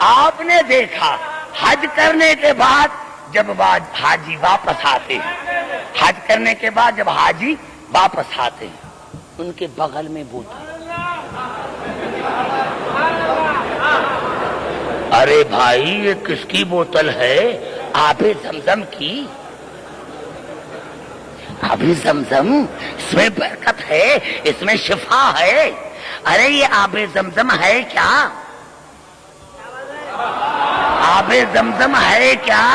آپ نے دیکھا حج کرنے کے بعد جب حاجی واپس آتے ہیں، حج کرنے کے بعد جب حاجی واپس آتے ہیں، ان کے بغل میں بوتل، ارے بھائی یہ کس کی بوتل ہے؟ آب زمزم کی۔ آب زمزم، اس میں برکت ہے، اس میں شفا ہے۔ ارے یہ آب زمزم ہے کیا؟ آب زمزم ہے کیا؟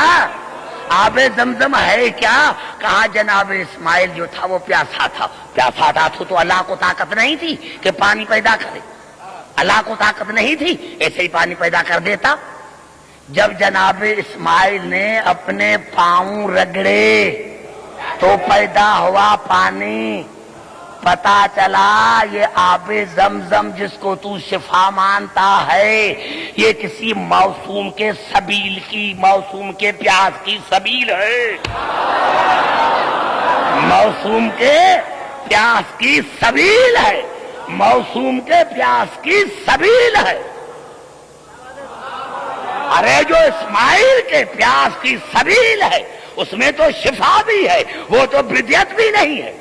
آب زمزم ہے کیا؟ کہا جناب اسماعیل جو تھا وہ پیاسا تھا تو اللہ کو طاقت نہیں تھی کہ پانی پیدا کرے؟ اللہ کو طاقت نہیں تھی ایسے ہی پانی پیدا کر دیتا؟ جب جناب اسماعیل نے اپنے پاؤں رگڑے تو پیدا ہوا پانی۔ پتا چلا یہ آب زمزم جس کو تو شفا مانتا ہے یہ کسی معصوم کے سبیل کی، معصوم کے پیاس کی سبیل ہے، معصوم کے پیاس کی سبیل ہے، معصوم کے پیاس کی سبیل ہے۔ ارے جو اسماعیل کے پیاس کی سبیل ہے اس میں تو شفا بھی ہے، وہ تو بدعت بھی نہیں ہے۔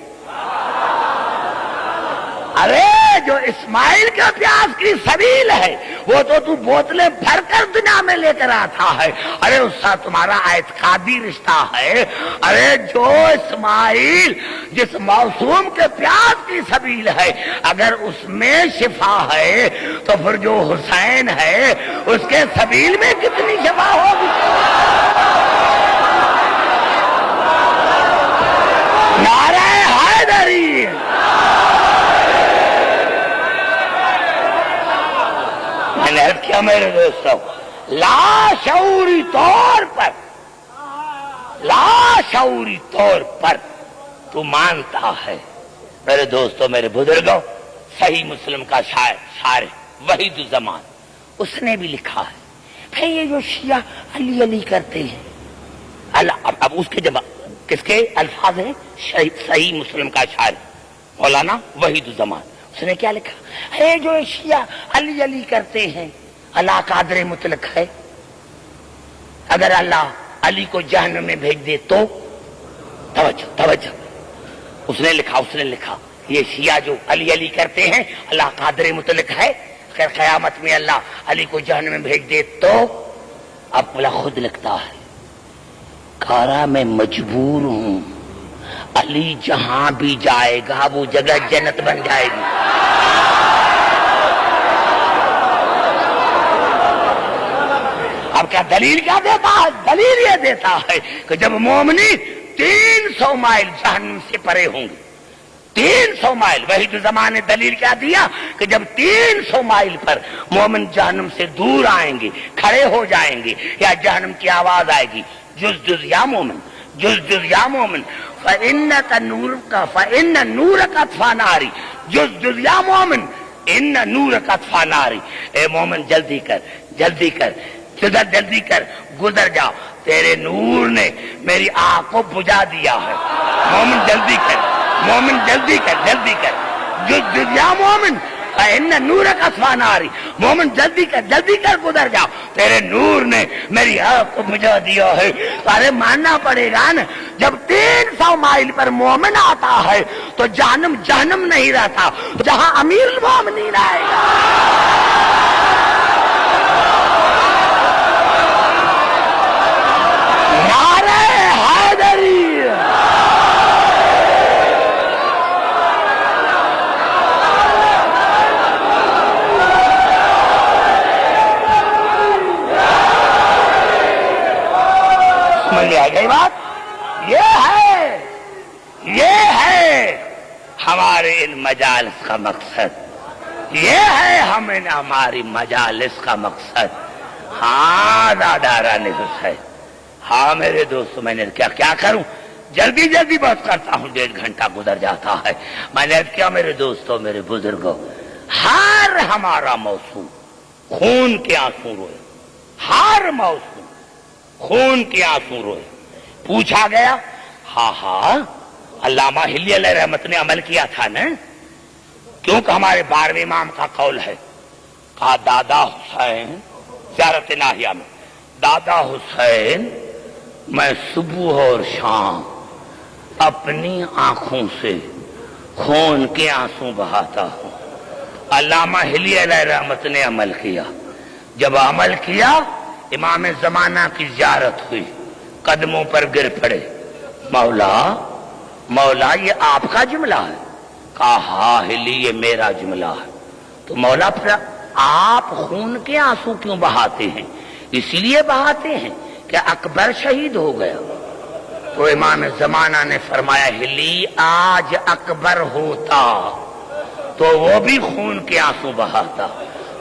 ارے جو اسماعیل کے پیاس کی سبیل ہے وہ تو بوتلیں بھر کر دنیا میں لے کر آتا ہے۔ ارے اس سے تمہارا اعتقادی رشتہ ہے۔ ارے جو اسماعیل جس معصوم کے پیاس کی سبیل ہے اگر اس میں شفا ہے تو پھر جو حسین ہے اس کے سبیل میں کتنی شفا ہوگی؟ نعرہ حیدری! میں نے عرض کیا میرے دوستوں، لاشعوری طور پر تو مانتا ہے میرے دوستوں، میرے بزرگوں، صحیح مسلم کا شاعر وحید الزمان اس نے بھی لکھا ہے بھائی یہ جو شیعہ علی علی کرتے ہیں، اب اس کے جواب کس کے الفاظ ہیں؟ صحیح مسلم کا شاعر مولانا وحید الزمان، اس نے کیا لکھا ہے؟ جو شیعہ علی علی کرتے ہیں اللہ قادر مطلق ہے، اگر اللہ علی کو جہنم میں بھیج دے تو توجہ اس نے لکھا یہ شیعہ جو علی علی کرتے ہیں اللہ قادر مطلق ہے، اگر قیامت میں اللہ علی کو جہنم میں بھیج دے تو اب بلا خود لکھتا ہے کارا میں مجبور ہوں، علی جہاں بھی جائے گا وہ جگہ جنت بن جائے گی۔ اب کیا دلیل کیا دیتا ہے؟ دلیل یہ دیتا ہے کہ جب مومنی 300 مائل جہنم سے پرے ہوں گے، 300 مائل، وحید الزمان نے دلیل کیا دیا کہ جب 300 مائل پر مومن جہنم سے دور آئیں گے، کھڑے ہو جائیں گے، یا جہنم کی آواز آئے گی جز یا مومن، جز یا مومن، فَإِنَّ نُورَكَ اطْفَىٰ نَارِ، جز یا مومن، ان نورک اطفیٰ ناری، اے مومن جلدی کر گزر جا، تیرے نور نے میری آنکھ کو بجھا دیا ہے۔ مومن جلدی کر جز یا مومن فإن نورک اطفیٰ ناری، مومن جلدی کر گزر جا، تیرے نور نے میری آنکھ کو بجھا دیا ہے۔ سارے ماننا پڑے گا نا، جب 300 مائل پر مومن آتا ہے تو جہنم نہیں رہتا، جہاں امیر المومنین آئے گا۔ نعرہ حیدری! سمجھ میں آ گئی بات؟ یہ ہے ہمارے ان مجالس کا مقصد، یہ ہے ہماری مجالس کا مقصد۔ ہاں داداران حسین، ہاں میرے دوستو، میں نے کیا کروں، جلدی بات کرتا ہوں، 1.5 گھنٹہ گزر جاتا ہے۔ میں نے کیا میرے دوستو، میرے بزرگوں، ہر ہمارا موسم خون کے آنسو روئے، ہر موسم خون کے آنسو روئے۔ پوچھا گیا، ہاں علامہ ہلی علیہ رحمت نے عمل کیا تھا نا، کیونکہ ہمارے 12ویں امام کا قول ہے، کہا دادا حسین، زیارت ناحیہ میں، دادا حسین میں صبح اور شام اپنی آنکھوں سے خون کے آنسو بہاتا ہوں۔ علامہ ہلی علیہ رحمت نے عمل کیا، جب عمل کیا امام زمانہ کی زیارت ہوئی، قدموں پر گر پڑے، مولا مولا یہ آپ کا جملہ ہے؟ کہا ہاں ہلی یہ میرا جملہ ہے۔ تو مولا پھر آپ خون کے آنسو کیوں بہاتے ہیں؟ اس لیے بہاتے ہیں کہ اکبر شہید ہو گیا۔ تو امام زمانہ نے فرمایا ہلی آج اکبر ہوتا تو وہ بھی خون کے آنسو بہاتا۔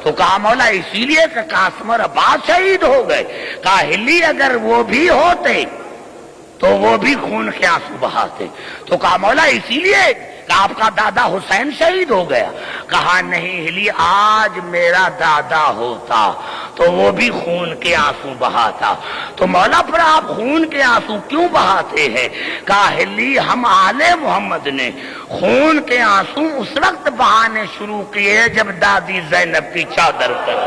تو کہا مولا اسی لیے کہ قاسم اور عباس شہید ہو گئے؟ کہا ہلی اگر وہ بھی ہوتے تو وہ بھی خون کے آنسو بہاتے۔ تو کہا مولا اسی لیے کہ آپ کا دادا حسین شہید ہو گیا؟ کہا نہیں ہلی آج میرا دادا ہوتا تو وہ بھی خون کے آنسو بہاتا۔ تو مولا پھر آپ خون کے آنسو کیوں بہاتے ہیں؟ کہا ہلی ہم آل محمد نے خون کے آنسو اس وقت بہانے شروع کیے جب دادی زینب کی چادر اتر۔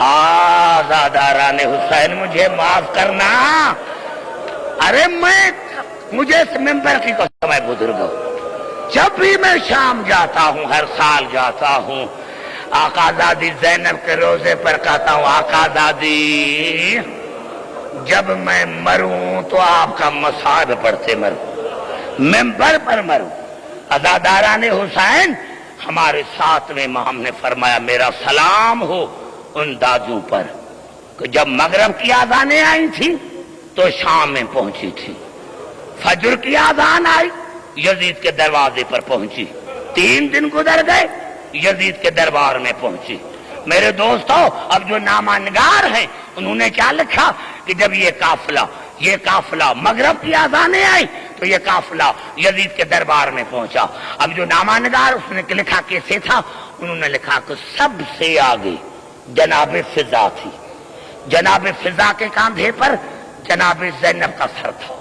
آزاداران حسین مجھے معاف کرنا، ارے مجھے اس ممبر کی قسم ہے بزرگوں، جب بھی میں شام جاتا ہوں، ہر سال جاتا ہوں، آقا زادی زینب کے روزے پر کہتا ہوں آقا زادی جب میں مروں تو آپ کا مصاب پڑھتے مروں، ممبر پر مروں۔ عزاداران حسین ہمارے 7ویں امام نے فرمایا میرا سلام ہو ان دادوں پر کہ جب مغرب کی آذانیں آئی تھی تو شام میں پہنچی تھی، فجر کی آذان آئی یزید کے دروازے پر پہنچی، 3 دن گزر گئے یزید کے دربار میں پہنچی۔ میرے دوستو اب جو نامہ نگار ہیں انہوں نے کیا لکھا کہ جب یہ قافلہ مغرب کی آذانیں آئی تو یہ قافلہ یزید کے دربار میں پہنچا۔ اب جو نامہ نگار اس نے لکھا کیسے تھا؟ انہوں نے لکھا کہ سب سے آگے جناب فضا تھی، جناب فضا کے کاندھے پر جناب زینب کا سر تھا،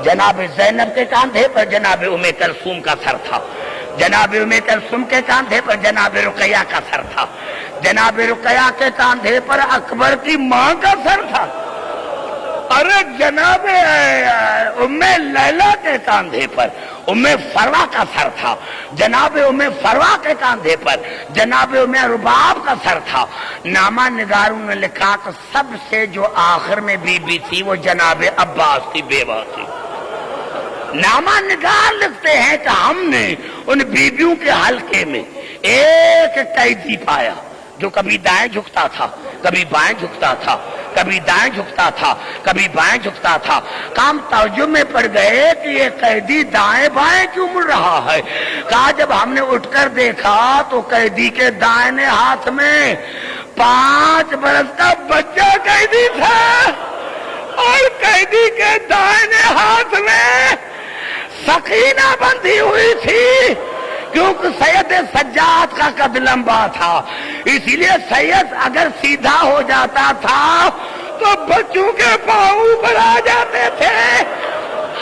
جناب زینب کے کاندھے پر جناب ام کلثوم کا سر تھا، جناب ام کلثوم کے کاندھے پر جناب رقیہ کا سر تھا، جناب رقیہ کے کاندھے پر اکبر کی ماں کا سر تھا، ارے جناب ام لیلا کے کاندھے پر ام فروا کا سر تھا، جناب ام فروا کے کاندھے پر جناب ام رباب کا سر تھا۔ نامہ نگاروں نے لکھا کہ سب سے جو آخر میں بی بی تھی وہ جناب عباس کی بیوہ تھی۔ نامہ نگار لکھتے ہیں کہ ہم نے ان بیویوں کے حلقے میں ایک قیدی پایا جو کبھی دائیں جھکتا تھا، کبھی بائیں جھکتا تھا، کبھی دائیں جھکتا تھا، کبھی بائیں جھکتا تھا۔ کام ترجمے پڑ گئے کہ یہ قیدی دائیں بائیں کیوں مڑ رہا ہے؟ کہا جب ہم نے اٹھ کر دیکھا تو قیدی کے دائیں ہاتھ میں 5 برس کا بچہ قیدی تھا اور قیدی کے دائیں ہاتھ میں سکینہ بندھی ہوئی تھی، کیونکہ سید سجاد کا قد لمبا تھا، اسی لیے سید اگر سیدھا ہو جاتا تھا تو بچوں کے پاؤں پر آ جاتے تھے۔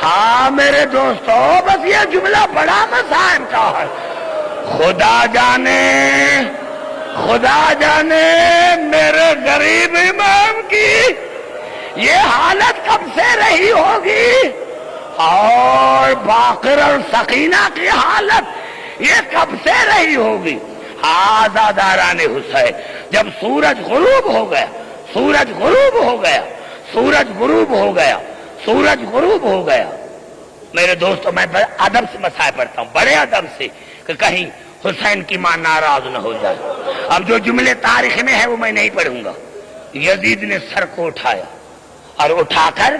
ہاں میرے دوستو بس یہ جملہ بڑا مسائل کا ہے۔ خدا جانے میرے غریب امام کی یہ حالت کب سے رہی ہوگی، اور باقر اور سکینہ کی حالت یہ کب سے رہی ہوگی۔ آزاداران حسین جب سورج غروب ہو گیا، سورج غروب ہو گیا، سورج غروب ہو گیا، سورج غروب ہو گیا، میرے دوستو میں ادب سے مسائل پڑھتا ہوں، بڑے ادب سے، کہ کہیں حسین کی ماں ناراض نہ ہو جائے۔ اب جو جملے تاریخ میں ہے وہ میں نہیں پڑھوں گا۔ یزید نے سر کو اٹھایا اور اٹھا کر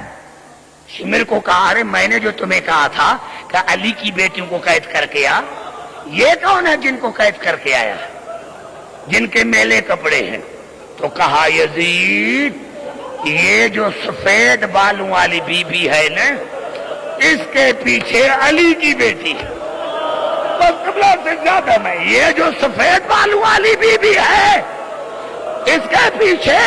شمر کو کہا ارے میں نے جو تمہیں کہا تھا کہ علی کی بیٹیوں کو قید کر کے آ، یہ کون ہے جن کو قید کر کے آیا ہے، جن کے میلے کپڑے ہیں؟ تو کہا یزید یہ جو سفید بالوں والی بی بی ہے نا اس کے پیچھے علی کی بیٹی ہے، بس قبلہ سے زیادہ میں، یہ جو سفید بالوں والی بی بی ہے اس کے پیچھے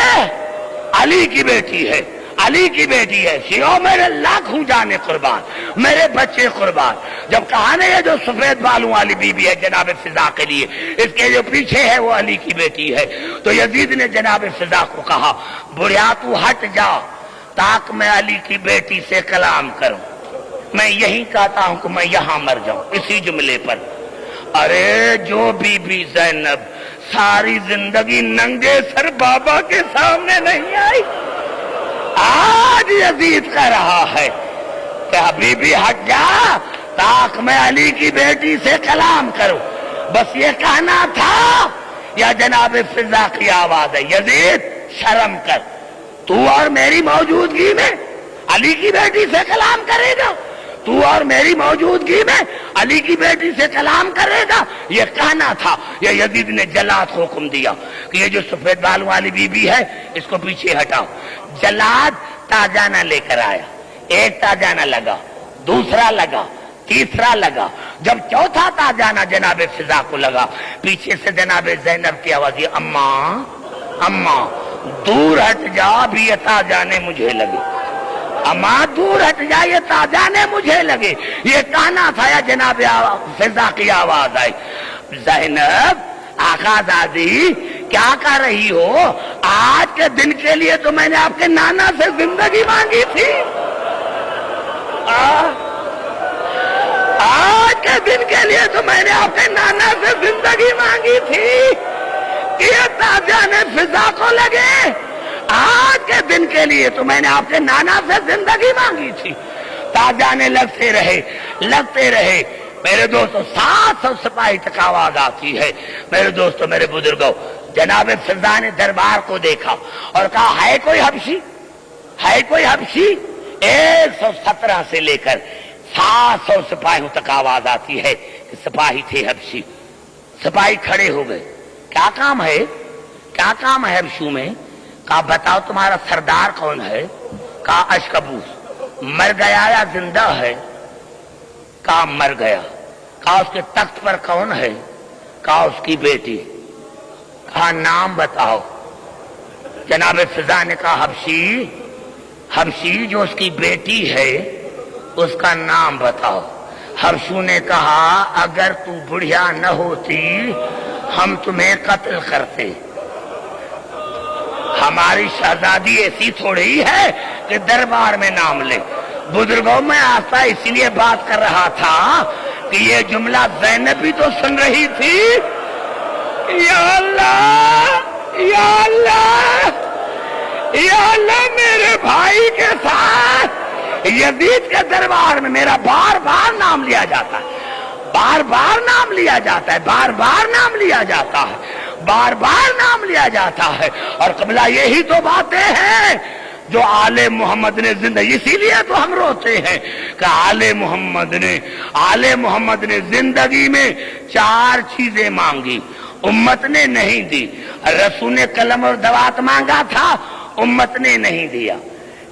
علی کی بیٹی ہے۔ علی کی بیٹی ہے، شیعو میرے لاکھوں جانے قربان، میرے بچے قربان۔ جب کہا نا یہ جو سفید بالوں والی بی بی ہے جناب فضا کے لیے، اس کے جو پیچھے ہے وہ علی کی بیٹی ہے، تو یزید نے جناب فضا کو کہا بڑھیا تو ہٹ جا تاکہ میں علی کی بیٹی سے کلام کروں، میں یہی کہتا ہوں کہ میں یہاں مر جاؤں اسی جملے پر۔ ارے جو بی بی زینب ساری زندگی ننگے سر بابا کے سامنے نہیں آئی، آج یزید کہہ رہا ہے کہ حبیبی ہٹ جا تاکہ میں علی کی بیٹی سے کلام کروں، بس یہ کہنا تھا یا جناب فضا کی آواز ہے یزید شرم کر، تو اور میری موجودگی میں علی کی بیٹی سے کلام کرے گا، تو اور میری موجودگی میں علی کی بیٹی سے کلام کرے گا، یہ کہنا تھا۔ یہ یزید نے جلاد کو حکم دیا کہ یہ جو سفید بالوں والی بی بی ہے اس کو پیچھے ہٹاؤ۔ جلاد تاجانہ لے کر آیا، ایک تاجانہ لگا، دوسرا لگا، تیسرا لگا، جب چوتھا تاجانہ جناب فضا کو لگا، پیچھے سے جناب زینب کی آواز یہ اماں اماں دور ہٹ جا بھی یہ تاجانے مجھے لگے، اماں دور ہٹ جا یہ تاجانے مجھے لگے، یہ کہنا تھا یا جناب فضا کی آواز آئی زینب آقا زادی کیا کر رہی ہو؟ آج کے دن کے لیے تو میں نے آپ کے نانا سے زندگی مانگی تھی، آج کے دن کے لیے تو میں نے آپ کے نانا سے زندگی مانگی تھی کہ یہ تاجانے فضا کو لگے، آج کے دن کے لیے تو میں نے آپ کے نانا سے زندگی مانگی تھی۔ تاجانے لگتے رہے میرے دوستوں، 700 سپاہی تک آواز آتی ہے۔ میرے دوستوں میرے بزرگوں، جناب فضا نے دربار کو دیکھا اور کہا ہے کوئی حبشی، ہے کوئی حبشی؟ 117 سے لے کر 700 سپاہیوں تک آواز آتی ہے کہ سپاہی تھے حبشی۔ سپاہی کھڑے ہو گئے، کیا کام ہے حبشوں میں؟ کہا بتاؤ تمہارا سردار کون ہے؟ کہا اشکبوس۔ مر گیا یا زندہ ہے؟ کہا مر گیا۔ کہا اس کے تخت پر کون ہے؟ کہا اس کی بیٹی۔ کہا نام بتاؤ۔ جناب فضا نے کہا حبشی جو اس کی بیٹی ہے اس کا نام بتاؤ۔ حبشو نے کہا اگر تو بڑھیا نہ ہوتی ہم تمہیں قتل کرتے، ہماری شہزادی ایسی تھوڑی ہے کہ دربار میں نام لے۔ بزرگوں میں آسا اسی لیے بات کر رہا تھا کہ یہ جملہ زینب بھی تو سن رہی تھی، یا اللہ یا اللہ یا اللہ میرے بھائی کے ساتھ یزید کے دربار میں میرا بار بار نام لیا جاتا ہے، بار بار نام لیا جاتا ہے، بار بار نام لیا جاتا ہے، بار بار نام لیا جاتا ہے۔ اور قبلہ یہی تو باتیں ہیں جو آل محمد نے زندگی، اسی لیے تو ہم روتے ہیں کہ آل محمد نے زندگی میں 4 چیزیں مانگی، امت نے نہیں دی۔ رسول نے قلم اور دوات مانگا تھا، امت نے نہیں دیا۔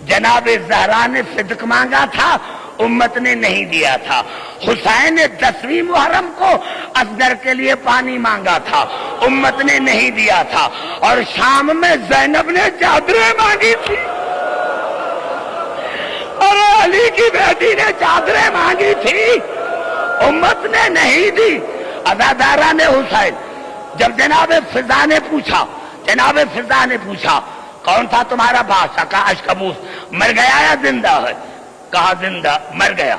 جناب زہرا نے صدق مانگا تھا، امت نے نہیں دیا تھا۔ حسین نے 10ویں محرم کو اصغر کے لیے پانی مانگا تھا، امت نے نہیں دیا تھا۔ اور شام میں زینب نے چادریں مانگی تھی اور علی کی بیٹی نے چادریں مانگی تھی، امت نے نہیں دی۔ عزادارہ نے حسین، جب جناب فضا نے پوچھا کون تھا تمہارا بادشاہ؟ کہا اشکبوس۔ مر گیا یا زندہ ہے؟ کہا زندہ، مر گیا۔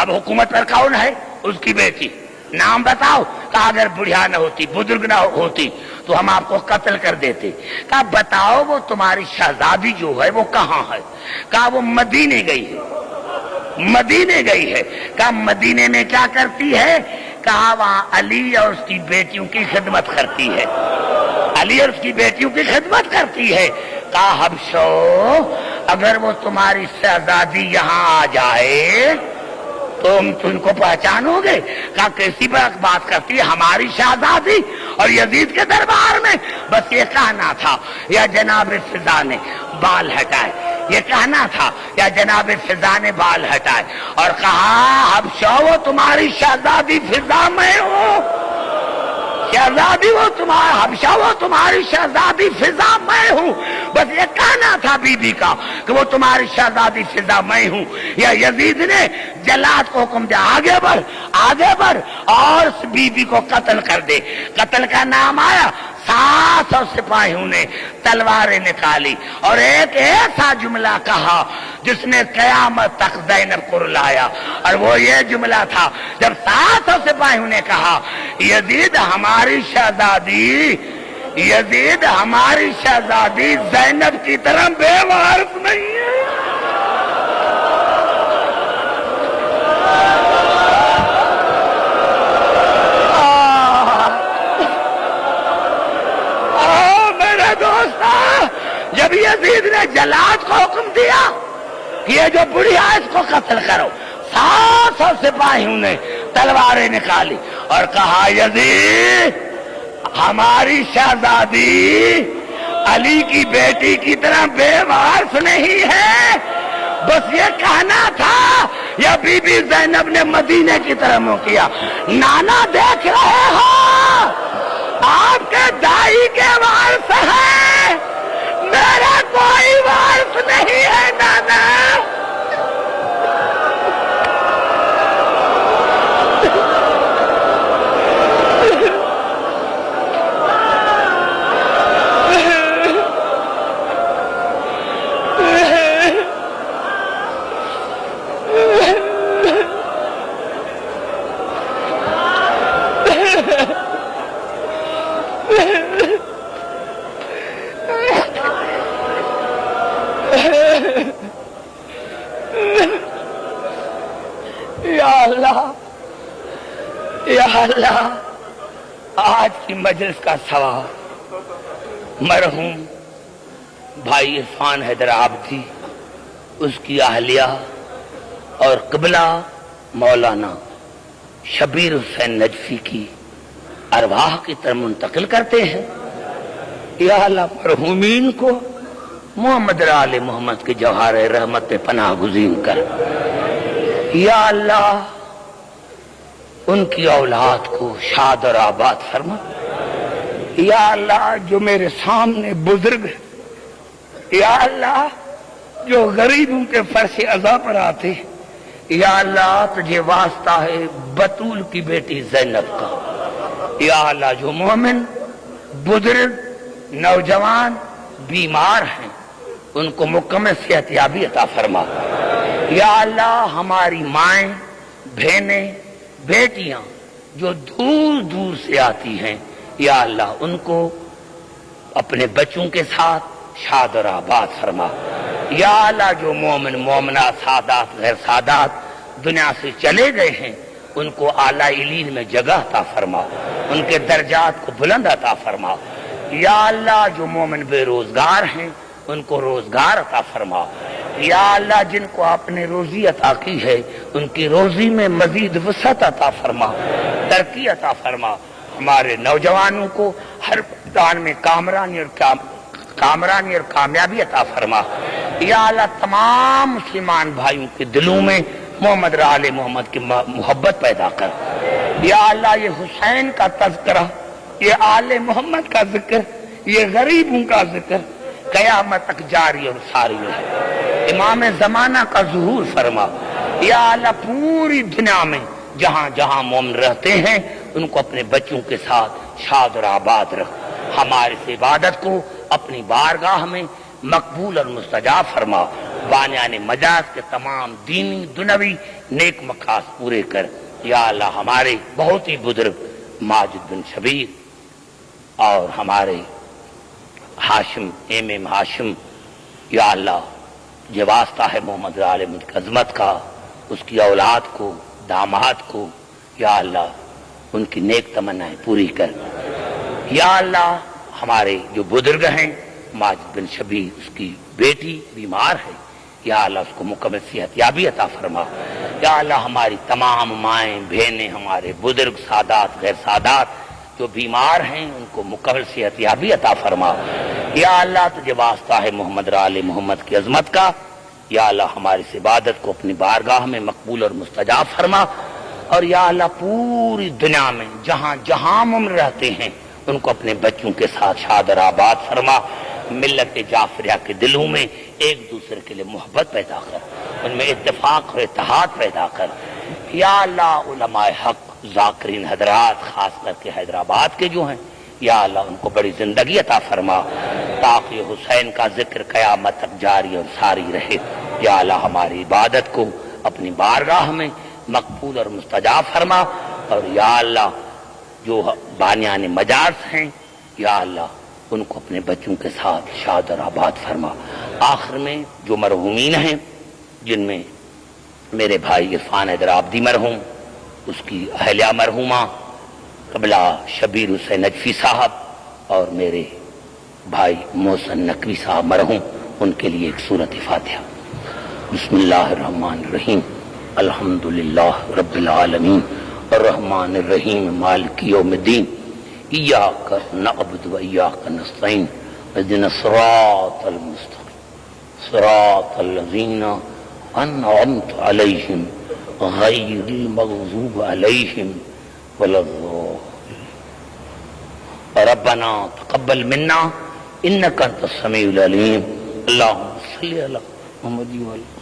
اب حکومت پر کون ہے؟ اس کی بیٹی۔ نام بتاؤ۔ کہا اگر بڑھیا نہ ہوتی، بزرگ نہ ہوتی تو ہم آپ کو قتل کر دیتے۔ کہا بتاؤ وہ تمہاری شہزادی جو ہے وہ کہاں ہے؟ کہا وہ مدینے گئی ہے۔ کہا مدینے میں کیا کرتی ہے؟ کہا وہاں علی اور اس کی بیٹیوں کی خدمت کرتی ہے، علی اور اس کی بیٹیوں کی خدمت کرتی ہے۔ کہا حبشو اگر وہ تمہاری شہزادی یہاں آ جائے تو تم کو پہچانو گے؟ کہا کیسی بات کرتی ہے، ہماری شہزادی اور یزید کے دربار میں؟ بس یہ کہنا تھا یا جناب فضا نے بال ہٹائے، یہ کہنا تھا یا جناب فضا نے بال ہٹائے اور کہا حبشو وہ تمہاری شہزادی فضا میں ہو، شہزادی وہ تمہارا حبشہ وہ تمہاری شہزادی فضا میں ہوں، بس یہ کہنا تھا بی بی کا کہ وہ تمہاری شہزادی فضا میں ہوں. یا یزید نے جلاد کو حکم دیا آگے بڑھ آگے بڑھ اور اس بی بی کو قتل کر دے. قتل کا نام آیا. 700 سپاہیوں نے تلواریں نکالی اور ایک ایسا جملہ کہا جس نے قیامت تک زینب کو رلایا, اور وہ یہ جملہ تھا جب 700 سپاہیوں نے کہا یزید ہماری شہزادی, یزید ہماری شہزادی زینب کی طرح بے وارث نہیں ہے. جب یزید نے جلاد کو حکم دیا کہ یہ جو بڑھیا ہے اس کو قتل کرو, 700 سپاہیوں نے تلواریں نکالی اور کہا یزید ہماری شہزادی علی کی بیٹی کی طرح بے وارث نہیں ہے. بس یہ کہنا تھا. یا بی بی زینب نے مدینے کی طرف منہ کیا, نانا دیکھ رہے ہو آپ کے دائی کے وارث ہیں, میرا کوئی وارث نہیں ہے نانا. یا اللہ یا اللہ, آج کی مجلس کا ثواب مرحوم بھائی عرفان حیدر عابدی, اس کی اہلیہ اور قبلہ مولانا شبیر حسین نجفی کی ارواح کی طرف منتقل کرتے ہیں. یا اللہ مرحومین کو محمد آل محمد کے جوہر رحمت پہ پناہ گزین کر. یا اللہ ان کی اولاد کو شاد اور آباد فرما. یا اللہ جو میرے سامنے بزرگ, یا اللہ جو غریبوں کے فرش عزا پر آتے, یا اللہ تجھے واسطہ ہے بطول کی بیٹی زینب کا. یا اللہ جو مومن بزرگ نوجوان بیمار ہیں ان کو مکمل صحت یابی عطا فرما. یا اللہ ہماری مائیں بہنیں بیٹیاں جو دور دور سے آتی ہیں, یا اللہ ان کو اپنے بچوں کے ساتھ شاد اور آباد فرما. یا اللہ جو مومن مومنات سادات غیر سادات دنیا سے چلے گئے ہیں ان کو اعلیٰ علین میں جگہ عطا فرما, ان کے درجات کو بلند عطا فرما. یا اللہ جو مومن بے روزگار ہیں ان کو روزگار عطا فرما. یا اللہ جن کو آپ نے روزی عطا کی ہے ان کی روزی میں مزید وسعت عطا فرما, ترقی عطا فرما. ہمارے نوجوانوں کو ہر میدان میں کامرانی اور کامیابی عطا فرما. یا اللہ تمام مسلمان بھائیوں کے دلوں میں محمد آل محمد کی محبت پیدا کر. یا اللہ یہ حسین کا تذکرہ, یہ آل محمد کا ذکر, یہ غریبوں کا ذکر قیامت تک جاری اور ساری ہے. امام زمانہ کا ظہور فرما. یا اللہ پوری دنیا میں جہاں جہاں مومن رہتے ہیں ان کو اپنے بچوں کے ساتھ شاد اور آباد رکھ. ہماری اس عبادت کو اپنی بارگاہ میں مقبول اور مستجاب فرما. بانیان مجاز کے تمام دینی دنوی نیک مقاصد پورے کر. یا اللہ ہمارے بہت ہی بزرگ ماجد بن شبیر اور ہمارے ہاشم ایم ہاشم, یا اللہ یہ واسطہ ہے محمد آل محمد کی عظمت کا, اس کی اولاد کو داماد کو یا اللہ ان کی نیک تمنائیں پوری کر. یا اللہ ہمارے جو بزرگ ہیں ماجد بن شبیر اس کی بیٹی بیمار ہے, یا اللہ اس کو مکمل صحت یابی عطا فرما. یا اللہ ہماری تمام مائیں بہنیں ہمارے بزرگ سادات غیر سادات جو بیمار ہیں ان کو مکمل صحت یابی عطا فرما. یا اللہ تجھے واسطہ ہے محمد آل محمد کی عظمت کا. یا اللہ ہماری اس عبادت کو اپنی بارگاہ میں مقبول اور مستجاب فرما. اور یا اللہ پوری دنیا میں جہاں جہاں مومن رہتے ہیں ان کو اپنے بچوں کے ساتھ شاد اور آباد فرما. ملت جعفریہ کے دلوں میں ایک دوسرے کے لیے محبت پیدا کر، ان میں اتفاق اور اتحاد پیدا کر۔ یا اللہ علماء حق ذاکرین حضرات خاص کر کے حیدرآباد کے جو ہیں، یا اللہ ان کو بڑی زندگی عطا فرما تاکہ حسین کا ذکر قیامت تک جاری اور ساری رہے۔ یا اللہ ہماری عبادت کو اپنی بارگاہ میں مقبول اور مستجاب فرما، اور یا اللہ جو بانیان مجاز ہیں یا اللہ ان کو اپنے بچوں کے ساتھ شاد اور آباد فرما۔ آخر میں جو مرحومین ہیں جن میں میرے بھائی عرفان حیدر آبادی مرحوم، اس کی اہلیہ مرحومہ قبلہ شبیر حسین نجفی صاحب، اور میرے بھائی محسن نقوی صاحب مرحوم، ان کے لیے ایک سورۃ فاتحہ۔ بسم اللہ الرحمن الرحیم، الحمدللہ رب العالمین الرحمن الرحیم مالک یوم الدین، ایاک نعبد و ایاک نستعین، اهدنا الصراط المستقیم صراط الذین انعمت علیہم غیر المغضوب علیہم ولا الضالین۔ ربنا تقبل منا انک انت السمیع العلیم، اللہم صلی علی محمد وعلی